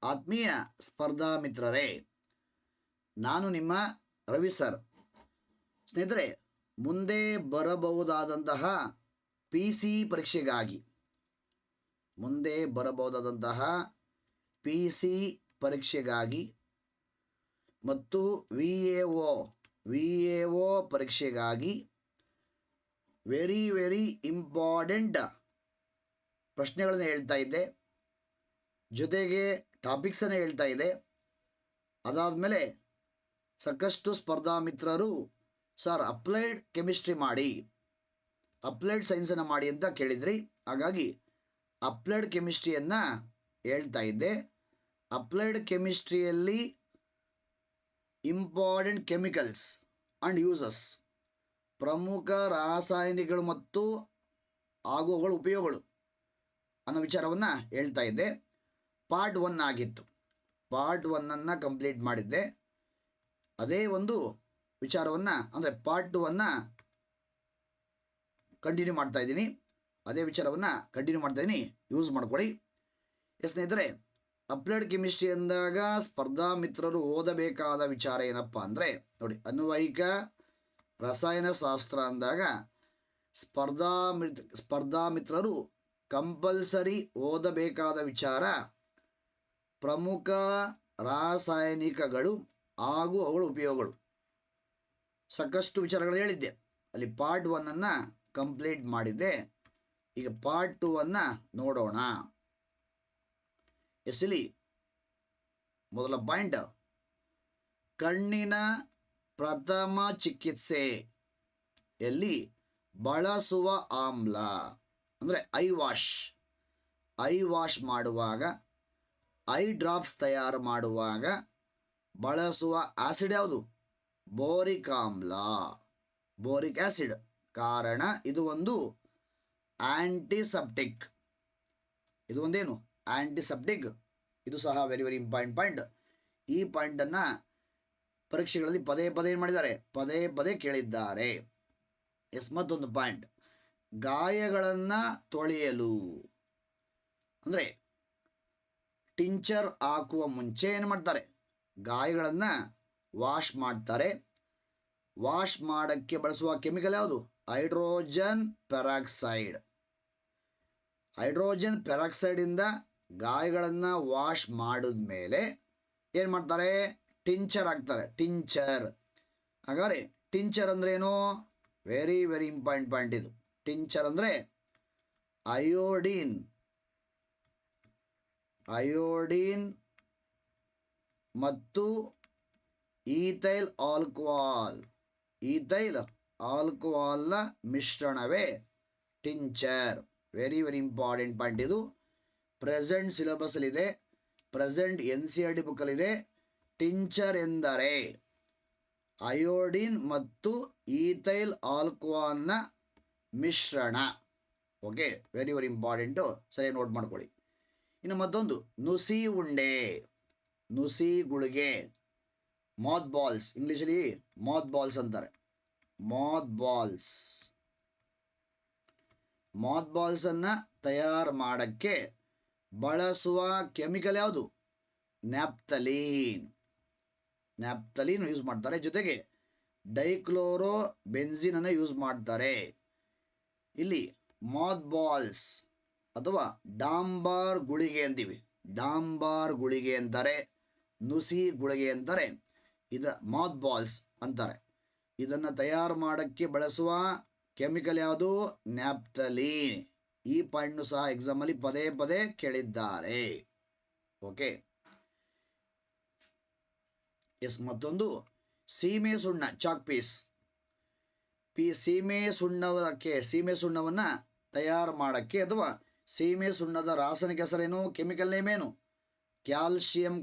ಆತ್ಮೀಯ ಸ್ಪರ್ಧಾ ಮಿತ್ರರೇ, ನಾನು ನಿಮ್ಮ ರವಿ ಸರ್. ಸ್ನೇಹಿತರೆ, ಮುಂದೆ ಬರಬಹುದಾದಂತಹ ಪಿ ಸಿ ಪರೀಕ್ಷೆಗಾಗಿ ಮತ್ತು ವಿ ಎ ಒ ಪರೀಕ್ಷೆಗಾಗಿ ವೆರಿ ಇಂಪಾರ್ಟೆಂಟ್ ಪ್ರಶ್ನೆಗಳನ್ನು ಹೇಳ್ತಾ ಇದ್ದೆ, ಜೊತೆಗೆ ಟಾಪಿಕ್ಸನ್ನು ಹೇಳ್ತಾ ಇದೆ. ಅದಾದಮೇಲೆ ಸಾಕಷ್ಟು ಸ್ಪರ್ಧಾ ಮಿತ್ರರು ಸರ್ ಅಪ್ಲೈಡ್ ಕೆಮಿಸ್ಟ್ರಿ ಮಾಡಿ, ಅಪ್ಲೈಡ್ ಸೈನ್ಸನ್ನು ಮಾಡಿ ಅಂತ ಕೇಳಿದ್ರಿ. ಹಾಗಾಗಿ ಅಪ್ಲೈಡ್ ಕೆಮಿಸ್ಟ್ರಿಯನ್ನು ಹೇಳ್ತಾ ಇದ್ದೆ. ಅಪ್ಲೈಡ್ ಕೆಮಿಸ್ಟ್ರಿಯಲ್ಲಿ ಇಂಪಾರ್ಟೆಂಟ್ ಕೆಮಿಕಲ್ಸ್ ಆ್ಯಂಡ್ ಯೂಸಸ್, ಪ್ರಮುಖ ರಾಸಾಯನಿಕಗಳು ಮತ್ತು ಆಗುವಗಳ ಉಪಯೋಗಗಳು ಅನ್ನೋ ವಿಚಾರವನ್ನು ಹೇಳ್ತಾ ಇದ್ದೆ. ಪಾರ್ಟ್ 1 ಆಗಿತ್ತು. ಪಾರ್ಟ್ 1 ಕಂಪ್ಲೀಟ್ ಮಾಡಿದ್ದೆ. ಅದೇ ಒಂದು ವಿಚಾರವನ್ನು ಅಂದರೆ ಪಾರ್ಟ್ 2 ಕಂಟಿನ್ಯೂ ಮಾಡ್ತಾ ಇದ್ದೀನಿ. ಯೂಸ್ ಮಾಡ್ಕೊಳ್ಳಿ. ಸ್ನೇಹಿತರೆ, ಅಪ್ಲೈಡ್ ಕೆಮಿಸ್ಟ್ರಿ ಅಂದಾಗ ಸ್ಪರ್ಧಾ ಮಿತ್ರರು ಓದಬೇಕಾದ ವಿಚಾರ ಏನಪ್ಪ ಅಂದರೆ, ನೋಡಿ, ಅನ್ವಯಿಕ ರಸಾಯನಶಾಸ್ತ್ರ ಅಂದಾಗ ಸ್ಪರ್ಧಾ ಮಿತ್ರರು ಕಂಪಲ್ಸರಿ ಓದಬೇಕಾದ ವಿಚಾರ ಪ್ರಮುಖ ರಾಸಾಯನಿಕಗಳು ಹಾಗೂ ಅವುಗಳ ಉಪಯೋಗಗಳು. ಸಾಕಷ್ಟು ವಿಚಾರಗಳು ಹೇಳಿದ್ದೆ. ಅಲ್ಲಿ ಪಾರ್ಟ್ 1 ಕಂಪ್ಲೀಟ್ ಮಾಡಿದ್ದೆ. ಈಗ ಪಾರ್ಟ್ 2 ನೋಡೋಣ. ಎಸ್ಲಿ ಮೊದಲ ಪಾಯಿಂಟ್, ಕಣ್ಣಿನ ಪ್ರಥಮ ಚಿಕಿತ್ಸೆಯಲ್ಲಿ ಬಳಸುವ ಆಮ್ಲ ಅಂದರೆ ಐ ವಾಶ್ ಮಾಡುವಾಗ, ಐ ಡ್ರಾಪ್ಸ್ ತಯಾರು ಮಾಡುವಾಗ ಬಳಸುವ ಆಸಿಡ್ ಯಾವುದು? ಬೋರಿಕ್ ಆಮ್ಲ, ಬೋರಿಕ್ ಆಸಿಡ್. ಕಾರಣ ಇದು ಒಂದು ಆಂಟಿಸೆಪ್ಟಿಕ್. ಇದು ಒಂದೇನು? ಆಂಟಿಸೆಪ್ಟಿಕ್. ಇದು ಸಹ ವೆರಿ ಇಂಪಾರ್ಟೆಂಟ್ ಪಾಯಿಂಟ್. ಈ ಪಾಯಿಂಟನ್ನು ಪರೀಕ್ಷೆಗಳಲ್ಲಿ ಪದೇ ಮಾಡಿದ್ದಾರೆ, ಪದೇ ಕೇಳಿದ್ದಾರೆ. ಮತ್ತೊಂದು ಪಾಯಿಂಟ್, ಗಾಯಗಳನ್ನು ತೊಳೆಯಲು ಅಂದರೆ ಟಿಂಚರ್ ಹಾಕುವ ಮುಂಚೆ ಏನು ಮಾಡ್ತಾರೆ? ಗಾಯಗಳನ್ನು ವಾಶ್ ಮಾಡ್ತಾರೆ. ವಾಶ್ ಮಾಡೋಕ್ಕೆ ಬಳಸುವ ಕೆಮಿಕಲ್ ಯಾವುದು? Hydrogen peroxide. ಹೈಡ್ರೋಜನ್ ಪೆರಾಕ್ಸೈಡಿಂದ ಗಾಯಗಳನ್ನು ವಾಶ್ ಮಾಡಿದ ಮೇಲೆ ಏನು ಮಾಡ್ತಾರೆ? ಟಿಂಚರ್ ಹಾಕ್ತಾರೆ. ಹಾಗಾದರೆ ಟಿಂಚರ್ ಅಂದ್ರೇನು? ವೆರಿ ಇಂಪಾರ್ಟೆಂಟ್ ಪಾಯಿಂಟ್ ಇದು. ಟಿಂಚರ್ ಅಂದರೆ ಅಯೋಡಿನ್ ಮತ್ತು ಈಥೈಲ್ ಆಲ್ಕೋಹಾಲ್ನ ಮಿಶ್ರಣವೇ ಟಿಂಚರ್. ವೆರಿ ಇಂಪಾರ್ಟೆಂಟ್ ಪಾಯಿಂಟ್ ಇದು. ಪ್ರೆಸೆಂಟ್ ಸಿಲೆಬಸ್ಸಲ್ಲಿದೆ, ಪ್ರೆಸೆಂಟ್ NCERT ಬುಕ್ಕಲ್ಲಿದೆ. ಟಿಂಚರ್ ಎಂದರೆ ಅಯೋಡಿನ್ ಮತ್ತು ಈಥೈಲ್ ಆಲ್ಕೋಹಾಲ್ನ ಮಿಶ್ರಣ. ಓಕೆ, ವೆರಿ ಇಂಪಾರ್ಟೆಂಟು, ಸರಿ ನೋಟ್ ಮಾಡ್ಕೊಳ್ಳಿ. ಇನ್ನು ಮತ್ತೊಂದು, ನುಸಿ ಗುಳಿಗೆ, ಮಾತ್ ಬಾಲ್ಸ್. ಇಂಗ್ಲೀಷಲ್ಲಿ ಮಾತ್ ಬಾಲ್ಸ್ ಅಂತಾರೆ. ಮಾತ್ ಬಾಲ್ಸನ್ನು ತಯಾರು ಮಾಡೋಕ್ಕೆ ಬಳಸುವ ಕೆಮಿಕಲ್ ಯಾವುದು? ನ್ಯಾಪ್ತಲೀನ್ ಯೂಸ್ ಮಾಡ್ತಾರೆ. ಜೊತೆಗೆ ಡೈಕ್ಲೋರೋ ಬೆನ್ಸಿನನ್ನು ಯೂಸ್ ಮಾಡ್ತಾರೆ. ಇಲ್ಲಿ ಮಾತ್ ಬಾಲ್ಸ್ ಅಥವಾ ಡಾಂಬಾರ್ ಗುಳಿಗೆ ಅಂತೀವಿ. ಡಾಂಬಾರ್ ಗುಳಿಗೆ ಅಂತಾರೆ, ನುಸಿ ಗುಳಿಗೆ ಅಂತಾರೆ, ಇದು ಮಾತ್ ಬಾಲ್ಸ್ ಅಂತಾರೆ. ಇದನ್ನು ತಯಾರು ಮಾಡೋಕ್ಕೆ ಬಳಸುವ ಕೆಮಿಕಲ್ ಯಾವುದು? ನ್ಯಾಪ್ತಲೀನ್. ಈ ಪಾಯಿಂಟ್ನು ಸಹ ಎಕ್ಸಾಮಲ್ಲಿ ಪದೇ ಕೇಳಿದ್ದಾರೆ. ಓಕೆ, ಮತ್ತೊಂದು, ಸೀಮೆ ಸುಣ್ಣ, ಚಾಕ್ ಪೀಸ್. ಸೀಮೆ ಸುಣ್ಣವನ್ನು ತಯಾರು ಮಾಡೋಕ್ಕೆ ಅಥವಾ ಸೀಮೆ ಸುಣ್ಣದ ರಾಸಾಯನಿಕ ಹೆಸರೇನು? ಕೆಮಿಕಲ್ ನೇಮ್ ಏನು? Calcium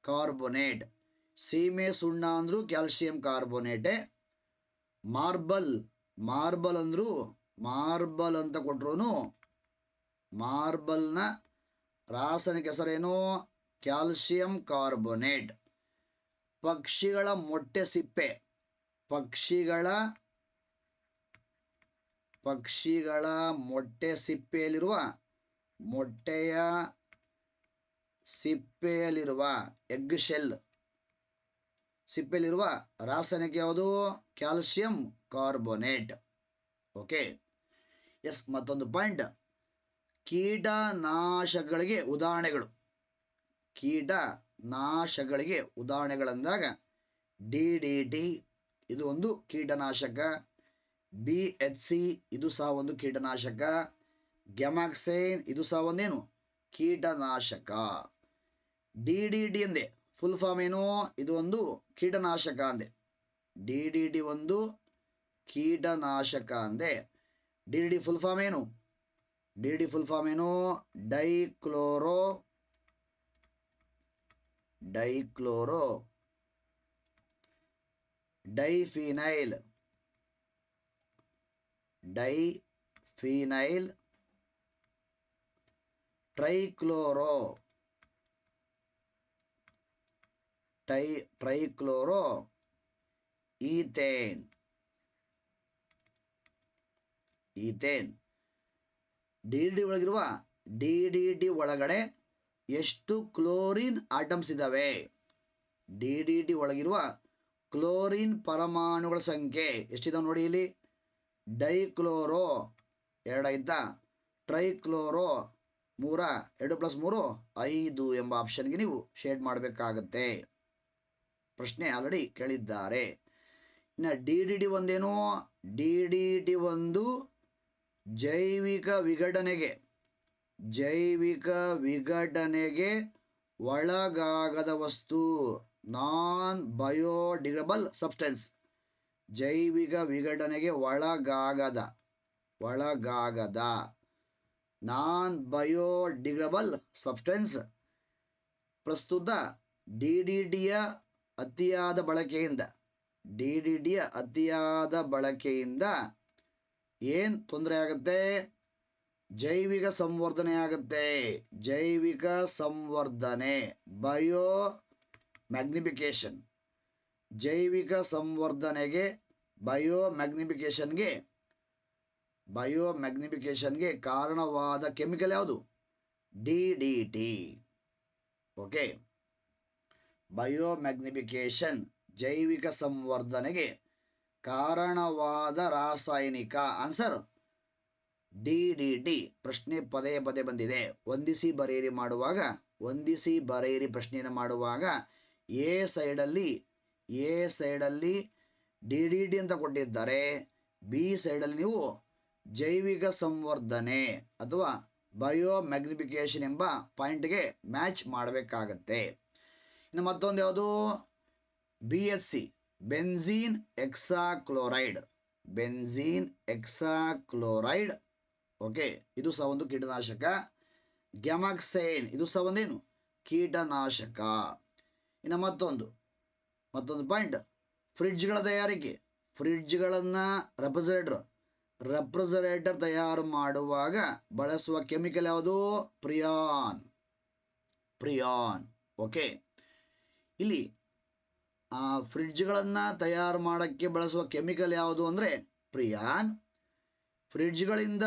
carbonate. ಸೀಮೆ ಸುಣ್ಣ ಅಂದರೂ ಕ್ಯಾಲ್ಶಿಯಂ ಕಾರ್ಬೋನೇಟೇ. ಮಾರ್ಬಲ್ ಅಂದರೂ ಮಾರ್ಬಲ್ ಅಂತ ಕೊಟ್ಟರು ಮಾರ್ಬಲ್ನ ರಾಸಾಯನಿಕ ಹೆಸರೇನು? Calcium carbonate. ಪಕ್ಷಿಗಳ ಮೊಟ್ಟೆ ಸಿಪ್ಪೆ, ಪಕ್ಷಿಗಳ ಮೊಟ್ಟೆ ಸಿಪ್ಪೆಯಲ್ಲಿರುವ ಮೊಟ್ಟೆಯ ಸಿಪ್ಪೆಯಲ್ಲಿರುವ ಎಗ್ ಶೆಲ್ ಸಿಪ್ಪೆಯಲ್ಲಿರುವ ರಾಸಾಯನಿಕ ಯಾವುದು? Calcium carbonate. Okay, yes. ಮತ್ತೊಂದು ಪಾಯಿಂಟ್, ಕೀಟನಾಶಕಗಳಿಗೆ ಉದಾಹರಣೆಗಳು. ಕೀಟನಾಶಕಗಳಿಗೆ ಉದಾಹರಣೆಗಳಂದಾಗ DDT ಇದು ಒಂದು ಕೀಟನಾಶಕ, BHC ಇದು ಸಹ ಒಂದು ಕೀಟನಾಶಕ, ಗ್ಯಾಮಾಕ್ಸೈನ್ ಇದು ಸಹ ಒಂದೇನು ಕೀಟನಾಶಕ. DDT ಎಂದೆ ಫುಲ್ ಫಾರ್ಮ್ ಏನು? ಇದು ಒಂದು ಕೀಟನಾಶಕ ಅಂದೆ. DDT ಒಂದು ಕೀಟನಾಶಕ ಅಂದೆ. DDT ಫುಲ್ ಫಾರ್ಮ್ ಏನು? DDT ಫುಲ್ ಫಾರ್ಮ್ ಏನು? Dichloro diphenyl trichloro ethane. DDT ಒಳಗಡೆ ಎಷ್ಟು ಕ್ಲೋರಿನ್ ಆಟಮ್ಸ್ ಇದ್ದಾವೆ? DDT ಒಳಗಿರುವ ಕ್ಲೋರಿನ್ ಪರಮಾಣುಗಳ ಸಂಖ್ಯೆ ಎಷ್ಟಿದಾವೆ ನೋಡಿ ಇಲ್ಲಿ. ಡೈಕ್ಲೋರೋ 2 ಆಯ್ತಾ, ಟ್ರೈಕ್ಲೋರೋ 3, 2 + 3 5 ಎಂಬ ಆಪ್ಷನ್ಗೆ ನೀವು ಶೇಡ್ ಮಾಡಬೇಕಾಗತ್ತೆ. ಪ್ರಶ್ನೆ ಆಲ್ರೆಡಿ ಕೇಳಿದ್ದಾರೆ. ಇನ್ನು DDT ಒಂದೇನು? DDT ಒಂದು ಜೈವಿಕ ವಿಘಟನೆಗೆ ಒಳಗಾಗದ ವಸ್ತು, ನಾನ್ ಬಯೋಡಿಗ್ರೇಡಬಲ್ ಸಬ್ಸ್ಟೆನ್ಸ್. ಜೈವಿಕ ವಿಘಟನೆಗೆ ಒಳಗಾಗದ ನಾನ್ ಬಯೋಡಿಗ್ರೇಡಬಲ್ ಸಬ್ಸ್ಟೆನ್ಸ್. ಪ್ರಸ್ತುತ DDTಯ ಅತಿಯಾದ ಬಳಕೆಯಿಂದ ಏನು ತೊಂದರೆ ಆಗುತ್ತೆ? ಜೈವಿಕ ಸಂವರ್ಧನೆ ಆಗುತ್ತೆ. Bio magnification. ಜೈವಿಕ ಸಂವರ್ಧನೆಗೆ ಬಯೋಮ್ಯಾಗ್ನಿಫಿಕೇಶನ್ಗೆ ಕಾರಣವಾದ ಕೆಮಿಕಲ್ ಯಾವುದು? DDT. ಓಕೆ, ಬಯೋಮ್ಯಾಗ್ನಿಫಿಕೇಶನ್ ಜೈವಿಕ ಸಂವರ್ಧನೆಗೆ ಕಾರಣವಾದ ರಾಸಾಯನಿಕ. Answer DDT. ಪ್ರಶ್ನೆ ಪದೇ ಬಂದಿದೆ. ಹೊಂದಿಸಿ ಬರೆಯಿರಿ ಪ್ರಶ್ನೆಯನ್ನು ಮಾಡುವಾಗ ಎ ಸೈಡಲ್ಲಿ DDT ಅಂತ ಕೊಟ್ಟಿದ್ದಾರೆ, ಬಿ ಸೈಡಲ್ಲಿ ನೀವು ಜೈವಿಕ ಸಂವರ್ಧನೆ ಅಥವಾ ಬಯೋಮ್ಯಾಗ್ನಿಫಿಕೇಶನ್ ಎಂಬ ಪಾಯಿಂಟ್ಗೆ ಮ್ಯಾಚ್ ಮಾಡಬೇಕಾಗತ್ತೆ. ಇನ್ನು ಮತ್ತೊಂದು ಯಾವುದು? BHC benzene ಹೆಕ್ಸಾಕ್ಲೋರೈಡ್. ಓಕೆ, ಇದು ಸಹ ಒಂದು ಕೀಟನಾಶಕ. ಗ್ಯಾಮಾಕ್ಸೈನ್ ಇದು ಸಹ ಒಂದೇನು ಕೀಟನಾಶಕ. ಇನ್ನು ಮತ್ತೊಂದು ಪಾಯಿಂಟ್, ಫ್ರಿಡ್ಜ್ಗಳ ತಯಾರಿಕೆ. ಫ್ರಿಡ್ಜ್ಗಳನ್ನು ರೆಫ್ರಿಜರೇಟರ್ ತಯಾರು ಮಾಡುವಾಗ ಬಳಸುವ ಕೆಮಿಕಲ್ ಯಾವುದು? ಪ್ರಿಯಾನ್. ಓಕೆ, ಇಲ್ಲಿ ಫ್ರಿಡ್ಜ್ಗಳನ್ನು ತಯಾರು ಮಾಡೋಕ್ಕೆ ಬಳಸುವ ಕೆಮಿಕಲ್ ಯಾವುದು ಅಂದರೆ ಪ್ರಿಯಾನ್. ಫ್ರಿಡ್ಜ್ಗಳಿಂದ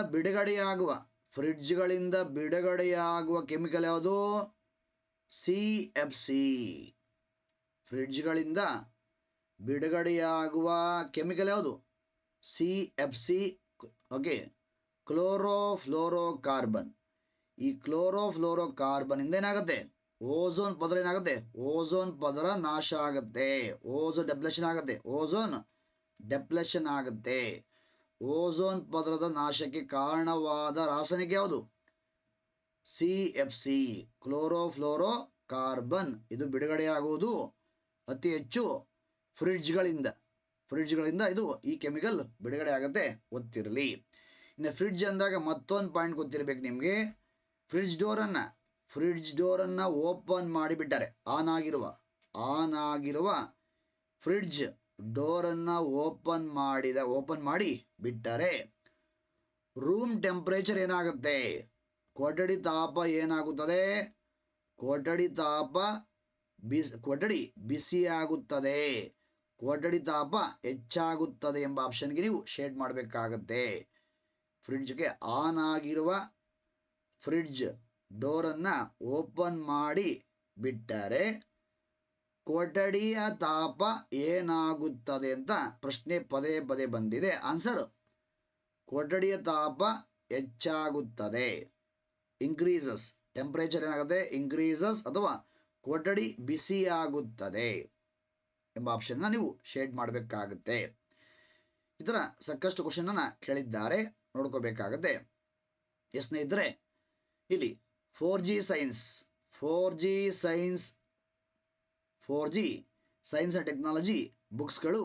ಬಿಡುಗಡೆಯಾಗುವ ಕೆಮಿಕಲ್ ಯಾವುದು? CFC. ಫ್ರಿಡ್ಜ್ಗಳಿಂದ ಬಿಡುಗಡೆಯಾಗುವ ಕೆಮಿಕಲ್ ಯಾವುದು? CFC. Okay, chlorofluorocarbon. ಈ ಕ್ಲೋರೋಫ್ಲೋರೋಕಾರ್ಬನ್ ಇಂದ ಏನಾಗುತ್ತೆ? ಓಝೋನ್ ಪದರ ನಾಶ ಆಗುತ್ತೆ. ಓಝೋನ್ ಡೆಪ್ಲೆಷನ್ ಆಗುತ್ತೆ. ಓಝೋನ್ ಪದರದ ನಾಶಕ್ಕೆ ಕಾರಣವಾದ ರಾಸಾಯನಿಕ ಯಾವುದು? CFC, chlorofluorocarbon. ಇದು ಬಿಡುಗಡೆಯಾಗುವುದು ಅತಿ ಹೆಚ್ಚು ಫ್ರಿಡ್ಜ್ಗಳಿಂದ ಇದು ಈ ಕೆಮಿಕಲ್ ಬಿಡುಗಡೆ ಆಗುತ್ತೆ, ಗೊತ್ತಿರಲಿ. ಇನ್ನು ಫ್ರಿಡ್ಜ್ ಅಂದಾಗ ಮತ್ತೊಂದು ಪಾಯಿಂಟ್ ಗೊತ್ತಿರಬೇಕು ನಿಮಗೆ. ಫ್ರಿಡ್ಜ್ ಡೋರನ್ನು ಓಪನ್ ಮಾಡಿಬಿಟ್ಟರೆ, ಆನ್ ಆಗಿರುವ ಫ್ರಿಡ್ಜ್ ಡೋರನ್ನು ಓಪನ್ ಮಾಡಿ ಬಿಟ್ಟರೆ ರೂಮ್ ಟೆಂಪರೇಚರ್ ಏನಾಗುತ್ತೆ? ಕೊಠಡಿ ತಾಪ ಏನಾಗುತ್ತದೆ? ಕೊಠಡಿ ಬಿಸಿಯಾಗುತ್ತದೆ, ಕೊಠಡಿ ತಾಪ ಹೆಚ್ಚಾಗುತ್ತದೆ ಎಂಬ ಆಪ್ಷನ್ಗೆ ನೀವು ಶೇಡ್ ಮಾಡಬೇಕಾಗತ್ತೆ. ಫ್ರಿಡ್ಜ್ಗೆ ಆನ್ ಆಗಿರುವ ಫ್ರಿಡ್ಜ್ ಡೋರನ್ನು ಓಪನ್ ಮಾಡಿ ಬಿಟ್ಟರೆ ಕೊಠಡಿಯ ತಾಪ ಏನಾಗುತ್ತದೆ ಅಂತ ಪ್ರಶ್ನೆ ಪದೇ ಪದೇ ಬಂದಿದೆ. ಆನ್ಸರ್ ಕೊಠಡಿಯ ತಾಪ ಹೆಚ್ಚಾಗುತ್ತದೆ. ಇನ್ಕ್ರೀಸಸ್, ಟೆಂಪರೇಚರ್ ಏನಾಗುತ್ತೆ, ಇನ್ಕ್ರೀಸಸ್ ಅಥವಾ ಕೊಠಡಿ ಬಿಸಿಯಾಗುತ್ತದೆ ಎಂಬ ಆಪ್ಷನ್ನ ನೀವು ಶೇಡ್ ಮಾಡಬೇಕಾಗುತ್ತೆ. ಈ ಥರ ಸಾಕಷ್ಟು ಕ್ವಶನನ್ನು ಕೇಳಿದ್ದಾರೆ, ನೋಡ್ಕೋಬೇಕಾಗತ್ತೆ. ಸ್ನೇಹಿತರೆ, ಇಲ್ಲಿ 4G ಸೈನ್ಸ್ ಆ್ಯಂಡ್ ಟೆಕ್ನಾಲಜಿ ಬುಕ್ಸ್ಗಳು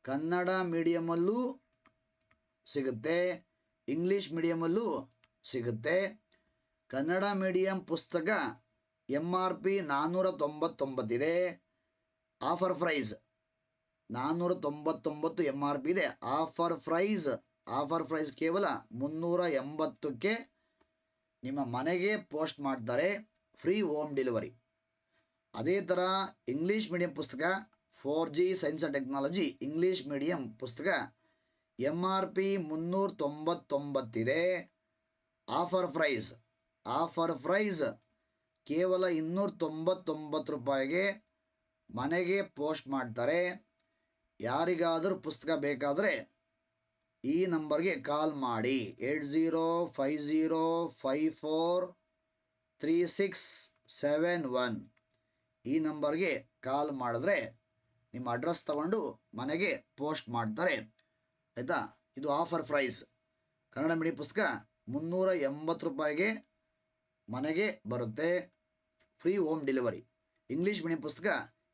ಕನ್ನಡ ಮೀಡಿಯಮಲ್ಲೂ ಸಿಗುತ್ತೆ, ಇಂಗ್ಲೀಷ್ ಮೀಡಿಯಮಲ್ಲೂ ಸಿಗುತ್ತೆ. ಕನ್ನಡ ಮೀಡಿಯಂ ಪುಸ್ತಕ MRP 499 ಇದೆ. ಆಫರ್ ಪ್ರೈಸ್ 499 MRP ಇದೆ. ಆಫರ್ ಪ್ರೈಸ್ ಕೇವಲ 380ಕ್ಕೆ ನಿಮ್ಮ ಮನೆಗೆ ಪೋಸ್ಟ್ ಮಾಡ್ತಾರೆ, ಫ್ರೀ ಹೋಮ್ ಡೆಲಿವರಿ. ಅದೇ ಥರ ಇಂಗ್ಲೀಷ್ ಮೀಡಿಯಂ ಪುಸ್ತಕ 4G science and technology English medium ಪುಸ್ತಕ MRP 399 ಇದೆ. ಆಫರ್ ಪ್ರೈಸ್ ಕೇವಲ 299 ರೂಪಾಯಿಗೆ ಮನೆಗೆ ಪೋಸ್ಟ್ ಮಾಡ್ತಾರೆ. ಯಾರಿಗಾದರೂ ಪುಸ್ತಕ ಬೇಕಾದರೆ ಈ ನಂಬರ್ಗೆ ಕಾಲ್ ಮಾಡಿ 8050543671. ಈ ನಂಬರ್ಗೆ ಕಾಲ್ ಮಾಡಿದ್ರೆ ನಿಮ್ಮ ಅಡ್ರೆಸ್ ತಗೊಂಡು ಮನೆಗೆ ಪೋಸ್ಟ್ ಮಾಡ್ತಾರೆ, ಆಯಿತಾ. ಇದು ಆಫರ್ ಪ್ರೈಸ್. ಕನ್ನಡ ಮೀಡಿಯಂ ಪುಸ್ತಕ 380 ರೂಪಾಯಿಗೆ ಮನೆಗೆ ಬರುತ್ತೆ, free home delivery. English medium ಪುಸ್ತಕ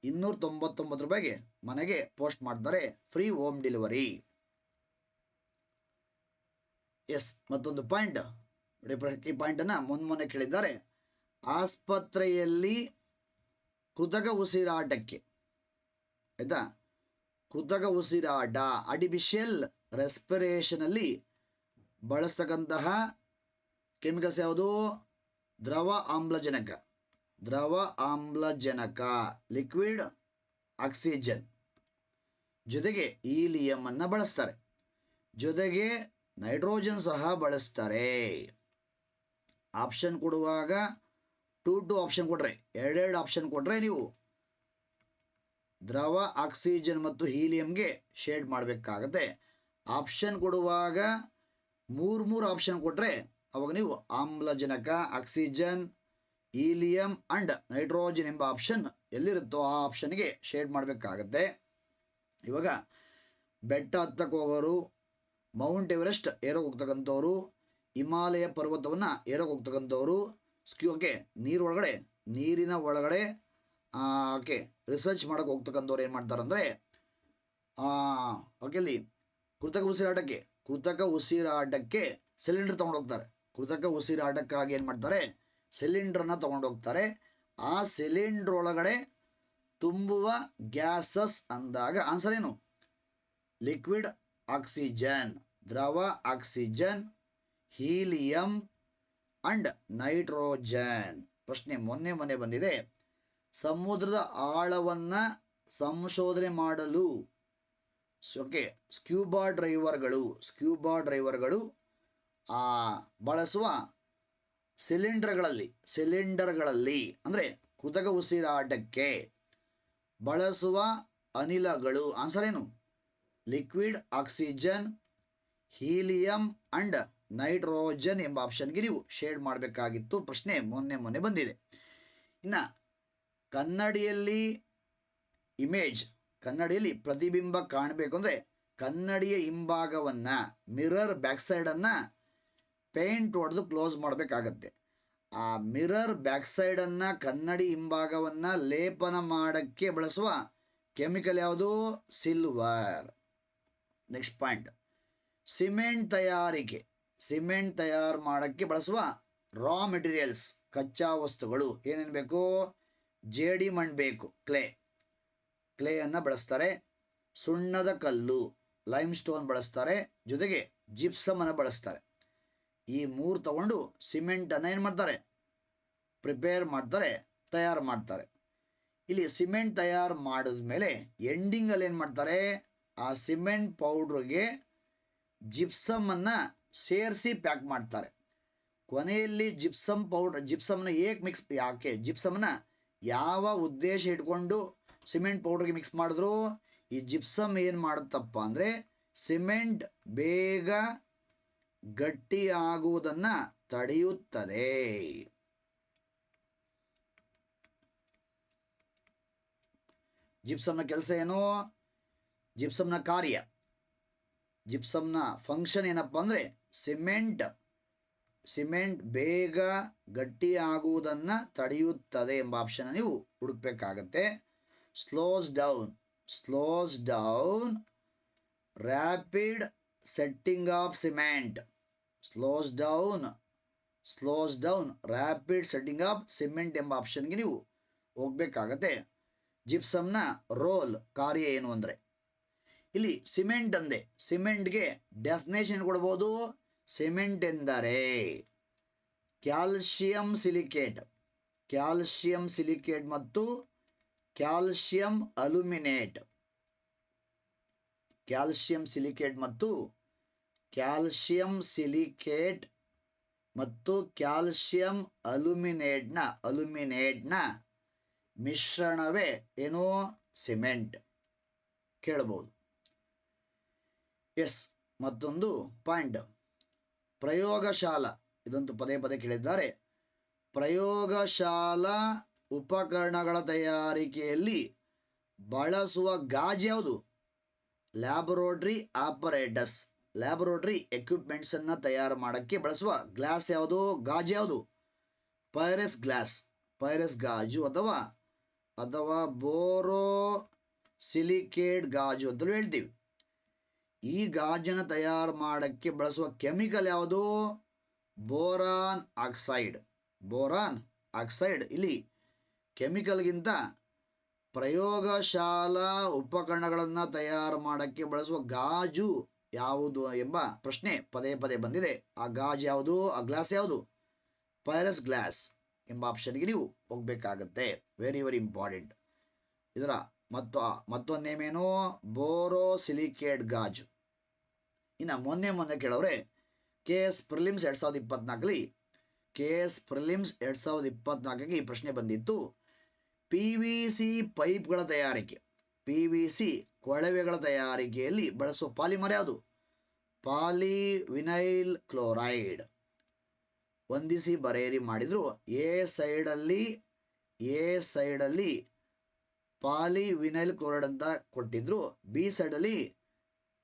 299 ರೂಪಾಯಿಗೆ ಮನೆಗೆ ಪೋಸ್ಟ್ ಮಾಡ್ತಾರೆ, ಫ್ರೀ ಹೋಮ್ ಡೆಲಿವರಿ. ಮತ್ತೊಂದು ಪಾಯಿಂಟ್, ಈ ಪಾಯಿಂಟನ್ನು ಮೊನ್ನೆ ಕೇಳಿದ್ದಾರೆ. ಆಸ್ಪತ್ರೆಯಲ್ಲಿ ಕೃತಕ ಉಸಿರಾಟಕ್ಕೆ, ಆಯಿತಾ, ಕೃತಕ ಉಸಿರಾಟ ಆರ್ಟಿಫಿಷಿಯಲ್ ರೆಸ್ಪಿರೇಷನಲ್ಲಿ ಬಳಸ್ತಕ್ಕಂತಹ ಕೆಮಿಕಲ್ಸ್ ಯಾವುದು? ದ್ರವ ಆಮ್ಲಜನಕ ಲಿಕ್ವಿಡ್ ಆಕ್ಸಿಜನ್, ಜೊತೆಗೆ ಹೀಲಿಯಮನ್ನು ಬಳಸ್ತಾರೆ, ಜೊತೆಗೆ ನೈಟ್ರೋಜನ್ ಸಹ ಬಳಸ್ತಾರೆ. ಆಪ್ಷನ್ ಕೊಡುವಾಗ 2 ಆಪ್ಷನ್ ಕೊಟ್ಟರೆ, 2 ಆಪ್ಷನ್ ಕೊಟ್ಟರೆ ನೀವು ದ್ರವ ಆಕ್ಸಿಜನ್ ಮತ್ತು ಹೀಲಿಯಂಗೆ ಶೇಡ್ ಮಾಡಬೇಕಾಗತ್ತೆ. ಆಪ್ಷನ್ ಕೊಡುವಾಗ 3 ಆಪ್ಷನ್ ಕೊಟ್ಟರೆ ಅವಾಗ ನೀವು ಆಮ್ಲಜನಕ, ಆಕ್ಸಿಜನ್, ಹೀಲಿಯಂ ಅಂಡ್ ನೈಟ್ರೋಜನ್ ಎಂಬ ಆಪ್ಷನ್ ಎಲ್ಲಿರುತ್ತೋ ಆ ಆಪ್ಷನ್ಗೆ ಶೇಡ್ ಮಾಡಬೇಕಾಗತ್ತೆ. ಇವಾಗ ಬೆಟ್ಟ ಹತ್ತಕ್ಕೆ ಹೋಗೋರು, ಮೌಂಟ್ ಎವರೆಸ್ಟ್ ಏರೋಕೆ ಹೋಗ್ತಕ್ಕಂಥವ್ರು, ಹಿಮಾಲಯ ಪರ್ವತವನ್ನು ಏರೋಕೆ ಹೋಗ್ತಕ್ಕಂಥವ್ರು, ನೀರಿನ ಒಳಗಡೆ ರಿಸರ್ಚ್ ಮಾಡೋಕೆ ಹೋಗ್ತಕ್ಕಂಥವ್ರು ಏನು ಮಾಡ್ತಾರೆ ಅಂದರೆ ಅಲ್ಲಿ ಕೃತಕ ಉಸಿರಾಟಕ್ಕೆ ಸಿಲಿಂಡರ್ ತೊಗೊಂಡು ಹೋಗ್ತಾರೆ. ಕೃತಕ ಉಸಿರಾಟಕ್ಕಾಗಿ ಏನು ಮಾಡ್ತಾರೆ, ಸಿಲಿಂಡ್ರನ್ನ ತೊಗೊಂಡು ಹೋಗ್ತಾರೆ. ಆ ಸಿಲಿಂಡ್ರ್ ಒಳಗಡೆ ತುಂಬುವ ಗ್ಯಾಸಸ್ ಅಂದಾಗ ಆನ್ಸರ್ ಏನು? ಲಿಕ್ವಿಡ್ ಆಕ್ಸಿಜನ್, ದ್ರವ ಆಕ್ಸಿಜನ್, ಹೀಲಿಯಂ ಅಂಡ್ ನೈಟ್ರೋಜನ್. ಪ್ರಶ್ನೆ ಮೊನ್ನೆ ಬಂದಿದೆ. ಸಮುದ್ರದ ಆಳವನ್ನು ಸಂಶೋಧನೆ ಮಾಡಲು ಸ್ಕ್ಯೂಬಾ ಡ್ರೈವರ್ಗಳು ಬಳಸುವ ಸಿಲಿಂಡರ್ಗಳಲ್ಲಿ ಅಂದರೆ ಕೃತಕ ಉಸಿರಾಟಕ್ಕೆ ಬಳಸುವ ಅನಿಲಗಳು. ಆನ್ಸರ್ ಏನು? Liquid oxygen, helium and nitrogen ಎಂಬ ಆಪ್ಷನ್ಗೆ ನೀವು ಶೇಡ್ ಮಾಡಬೇಕಾಗಿತ್ತು. ಪ್ರಶ್ನೆ ಮೊನ್ನೆ ಬಂದಿದೆ. ಇನ್ನು ಕನ್ನಡಿಯಲ್ಲಿ ಪ್ರತಿಬಿಂಬ ಕಾಣಬೇಕು ಅಂದರೆ ಕನ್ನಡಿಯ ಹಿಂಭಾಗವನ್ನು, ಮಿರರ್ ಬ್ಯಾಕ್ ಸೈಡನ್ನು ಪೇಂಟ್ ಹೊಡೆದು ಕ್ಲೋಸ್ ಮಾಡಬೇಕಾಗತ್ತೆ. ಆ ಮಿರರ್ ಬ್ಯಾಕ್ ಸೈಡನ್ನು, ಕನ್ನಡಿ ಹಿಂಭಾಗವನ್ನು ಲೇಪನ ಮಾಡೋಕ್ಕೆ ಬಳಸುವ ಕೆಮಿಕಲ್ ಯಾವುದು? ಸಿಲ್ವರ್. ನೆಕ್ಸ್ಟ್ ಪಾಯಿಂಟ್, ಸಿಮೆಂಟ್ ತಯಾರು ಮಾಡೋಕ್ಕೆ ಬಳಸುವ ರಾ ಮೆಟೀರಿಯಲ್ಸ್, ಕಚ್ಚಾ ವಸ್ತುಗಳು ಏನೇನು ಬೇಕು? ಜೇಡಿ ಮಣ್ಣು ಬೇಕು, ಕ್ಲೇಯನ್ನು ಬಳಸ್ತಾರೆ, ಸುಣ್ಣದ ಕಲ್ಲು ಲೈಮ್ ಸ್ಟೋನ್ ಬಳಸ್ತಾರೆ, ಜೊತೆಗೆ ಜಿಪ್ಸಮನ್ನು ಬಳಸ್ತಾರೆ. ಈ 3 ತಗೊಂಡು ಸಿಮೆಂಟನ್ನು ಏನು ಮಾಡ್ತಾರೆ? ತಯಾರು ಮಾಡ್ತಾರೆ. ಇಲ್ಲಿ ಸಿಮೆಂಟ್ ತಯಾರು ಮಾಡಿದ ಮೇಲೆ ಎಂಡಿಂಗಲ್ಲಿ ಏನು ಮಾಡ್ತಾರೆ? ಆ ಸಿಮೆಂಟ್ ಪೌಡ್ರಿಗೆ ಜಿಪ್ಸಮನ್ನು ಸೇರಿಸಿ ಪ್ಯಾಕ್ ಮಾಡ್ತಾರೆ. ಕೊನೆಯಲ್ಲಿ ಜಿಪ್ಸಮ್ ಪೌಡರ್, ಜಿಪ್ಸಮ್ನ ಏಕೆ ಮಿಕ್ಸ್, ಯಾಕೆ ಜಿಪ್ಸಮ್ನ ಯಾವ ಉದ್ದೇಶ ಇಟ್ಕೊಂಡು ಸಿಮೆಂಟ್ ಪೌಡ್ರಿಗೆ ಮಿಕ್ಸ್ ಮಾಡಿದ್ರು? ಈ ಜಿಪ್ಸಮ್ ಏನು ಮಾಡುತ್ತಪ್ಪ ಅಂದರೆ ಸಿಮೆಂಟ್ ಬೇಗ ಗಟ್ಟಿಯಾಗುವುದನ್ನು ತಡೆಯುತ್ತದೆ. ಜಿಪ್ಸಮ್ನ ಕೆಲಸ ಏನು? ಜಿಪ್ಸಮ್ನ ಕಾರ್ಯ, ಜಿಪ್ಸಮ್ನ ಫಂಕ್ಷನ್ ಏನಪ್ಪ ಅಂದರೆ ಸಿಮೆಂಟ್ ಬೇಗ ಗಟ್ಟಿಯಾಗುವುದನ್ನು ತಡೆಯುತ್ತದೆ ಎಂಬ ಆಪ್ಷನ್ ನೀವು ಹುಡುಕಬೇಕಾಗತ್ತೆ. Slows down rapid setting of cement. Slows down rapid setting of cement ಎಂಬ ಆಪ್ಷನ್ಗೆ ನೀವು ಹೋಗಬೇಕಾಗತ್ತೆ. ಜಿಪ್ಸಮ್ನ ರೋಲ್, ಕಾರ್ಯ ಏನು ಅಂದರೆ, ಇಲ್ಲಿ ಸಿಮೆಂಟ್ ಅಂದೆ, ಸಿಮೆಂಟ್ಗೆ ಡೆಫಿನೇಷನ್ ಕೊಡ್ಬೋದು. ಸಿಮೆಂಟ್ ಎಂದರೆ ಕ್ಯಾಲ್ಶಿಯಂ ಸಿಲಿಕೇಟ್ ಮತ್ತು ಕ್ಯಾಲ್ಶಿಯಂ ಅಲ್ಯೂಮಿನೇಟ್. ಕ್ಯಾಲ್ಶಿಯಂ ಸಿಲಿಕೇಟ್ ಮತ್ತು ಕ್ಯಾಲ್ಶಿಯಂ ಅಲ್ಯೂಮಿನೇಟ್ನ ಮಿಶ್ರಣವೇ ಏನು? ಸಿಮೆಂಟ್. ಕೇಳಬಹುದು. ಎಸ್, ಮತ್ತೊಂದು ಪಾಯಿಂಟ್, ಪ್ರಯೋಗಶಾಲಾ. ಇದಂತೂ ಪದೇ ಪದೇ ಕೇಳಿದ್ದಾರೆ. ಪ್ರಯೋಗಶಾಲಾ ಉಪಕರಣಗಳ ತಯಾರಿಕೆಯಲ್ಲಿ ಬಳಸುವ ಗಾಜು ಯಾವುದು? ಲ್ಯಾಬೊರೇಟರಿ ಆಪರೇಟಸ್. ಲ್ಯಾಬೊರೇಟರಿ ಎಕ್ವಿಪ್ಮೆಂಟ್ಸನ್ನು ತಯಾರು ಮಾಡೋಕ್ಕೆ ಬಳಸುವ ಗ್ಲಾಸ್ ಯಾವುದು? ಗಾಜು ಯಾವುದು? ಪೈರಸ್ ಗಾಜು ಅಥವಾ ಬೋರೋಸಿಲಿಕೇಟ್ ಗಾಜು ಅಂತಲೂ ಹೇಳ್ತೀವಿ. ಈ ಗಾಜನ್ನು ತಯಾರು ಮಾಡೋಕ್ಕೆ ಬಳಸುವ ಕೆಮಿಕಲ್ ಯಾವುದು? Boron oxide. ಇಲ್ಲಿ ಕೆಮಿಕಲ್ಗಿಂತ ಪ್ರಯೋಗಶಾಲಾ ಉಪಕರಣಗಳನ್ನು ತಯಾರು ಮಾಡೋಕ್ಕೆ ಬಳಸುವ ಗಾಜು ಯಾವುದು ಎಂಬ ಪ್ರಶ್ನೆ ಪದೇ ಪದೇ ಬಂದಿದೆ. ಆ ಗಾಜು ಯಾವುದು? ಆ ಗ್ಲಾಸ್ ಯಾವುದು? ಪೈರಸ್ ಗ್ಲಾಸ್ ಎಂಬ ಆಪ್ಷನ್ಗೆ ನೀವು ಹೋಗಬೇಕಾಗತ್ತೆ. Very very important. ಇದರ ಮತ್ತೊಂದು ನೇಮೇನು? ಬೋರೋಸಿಲಿಕೇಟ್ ಗಾಜು. ಇನ್ನು ಮೊನ್ನೆ ಕೇಳೋರೆ KS ಪ್ರಿಲಿಮ್ಸ್ 2024ಗೆ ಈ ಪ್ರಶ್ನೆ ಬಂದಿತ್ತು. PVC ಪೈಪ್ಗಳ ತಯಾರಿಕೆ, PVC ಕೊಳವೆಗಳ ತಯಾರಿಕೆಯಲ್ಲಿ ಬಳಸುವ ಪಾಲಿಮರ್ ಯಾವುದು? Polyvinyl chloride. ಹೊಂದಿಸಿ ಬರೆಯಿರಿ ಮಾಡಿದ್ರು. ಎ ಸೈಡಲ್ಲಿ ಪಾಲಿವಿನೈಲ್ ಕ್ಲೋರೈಡ್ ಅಂತ ಕೊಟ್ಟಿದ್ರು, ಬಿ ಸೈಡಲ್ಲಿ